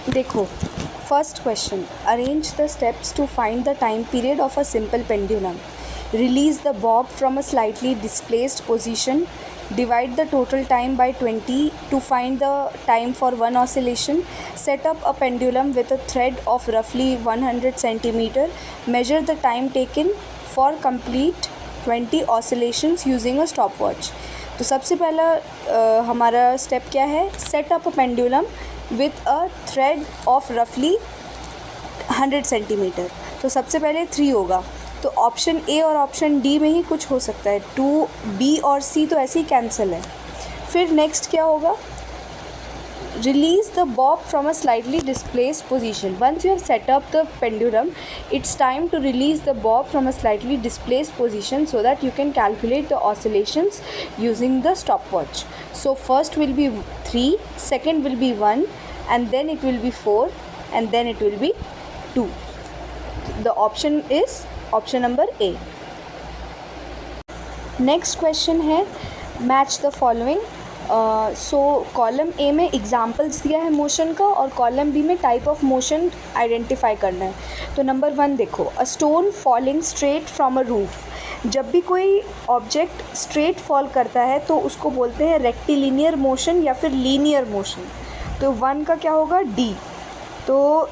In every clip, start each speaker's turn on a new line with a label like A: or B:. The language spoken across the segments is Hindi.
A: देखो, first question, arrange the steps to find the time period of a simple pendulum. Release the bob from a slightly displaced position. Divide the total time by 20 to find the time for one oscillation. Set up a pendulum with a thread of roughly 100 centimeter. Measure the time taken for complete 20 oscillations using a stopwatch. तो सबसे पहला हमारा स्टेप क्या है? Set up a pendulum with a thread of रफली 100 सेंटीमीटर. तो सबसे पहले 3 होगा. तो ऑप्शन ए और ऑप्शन डी में ही कुछ हो सकता है. 2, बी और सी तो ऐसे ही कैंसिल है. फिर नेक्स्ट क्या होगा? Release the bob from a slightly displaced position. Once you have set up the pendulum, it's time to release the bob from a slightly displaced position so that you can calculate the oscillations using the stopwatch. So first will be 3, second will be 1, and then it will be 4, and then it will be 2. The option is option number A. Next question है match the following. So column A में एग्जाम्पल्स दिया है मोशन का और कॉलम बी में टाइप ऑफ मोशन आइडेंटिफाई करना है. तो नंबर 1 देखो, a stone falling straight from a roof. जब भी कोई ऑब्जेक्ट स्ट्रेट फॉल करता है तो उसको बोलते हैं रेक्टिलिनियर मोशन या फिर लीनियर मोशन. तो 1 का क्या होगा? डी. तो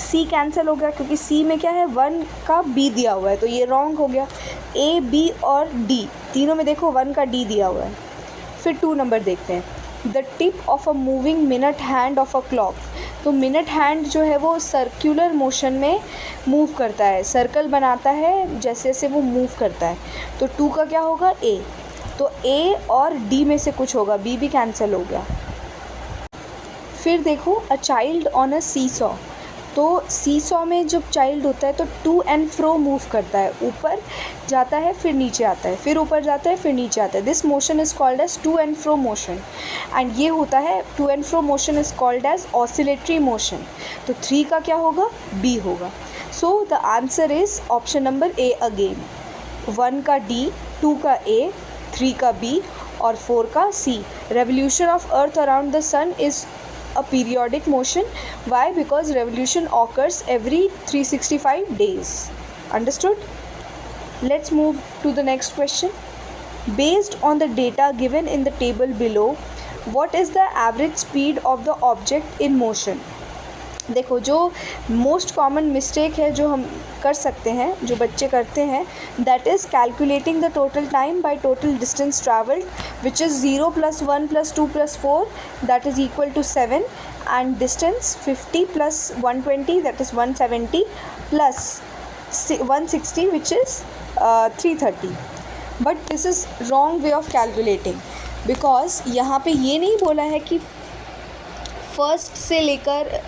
A: सी कैंसिल हो गया क्योंकि सी में क्या है? 1 का बी दिया हुआ है, तो ये रॉन्ग हो गया. ए, बी और डी तीनों में देखो 1 का डी दिया हुआ है. फिर 2 नंबर देखते हैं. The tip of a moving minute hand of a clock. तो मिनट हैंड जो है वो सर्कुलर मोशन में मूव करता है, सर्कल बनाता है जैसे जैसे वो मूव करता है. तो 2 का क्या होगा? ए. तो ए और डी में से कुछ होगा, बी भी कैंसिल हो गया. फिर देखो, a child on a seesaw. तो सी सॉ में जब चाइल्ड होता है तो टू एंड फ्रो मूव करता है, ऊपर जाता है फिर नीचे आता है, फिर ऊपर जाता है फिर नीचे आता है. This motion is called as to and fro motion. And ये होता है to and fro motion is called as oscillatory motion. तो 3 का क्या होगा? बी होगा. So the answer is option number A again. 1 का डी, 2 का ए, 3 का बी और 4 का C. Revolution of earth around the sun is a periodic motion. Why? Because revolution occurs every 365 days. Understood? Let's move to the next question. Based on the data given in the table below, what is the average speed of the object in motion? देखो, जो मोस्ट कॉमन मिस्टेक है जो हम कर सकते हैं, जो बच्चे करते हैं, that is calculating the total time by total distance travelled, which is 0 + 1 + 2 + 4 that is equal to 7, and distance 50 + 120 that is 170 + 160 which is 330. But this is wrong way of calculating, because यहाँ पे ये नहीं बोला है कि फर्स्ट से लेकर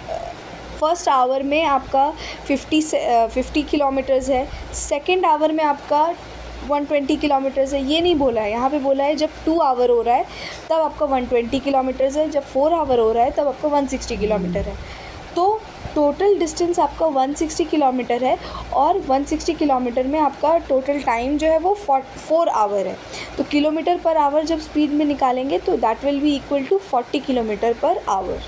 A: फर्स्ट आवर में आपका 50 किलोमीटर्स है, सेकेंड आवर में आपका 120 किलोमीटर्स है. ये नहीं बोला है. यहाँ पे बोला है जब 2 आवर हो रहा है तब आपका 120 किलोमीटर्स है, जब 4 आवर हो रहा है तब आपका 160 किलोमीटर है. तो टोटल डिस्टेंस आपका 160 किलोमीटर है और 160 किलोमीटर में आपका टोटल टाइम जो है वो 4 आवर है. तो किलोमीटर पर आवर जब स्पीड में निकालेंगे तो that will be equal to 40 kilometre per our.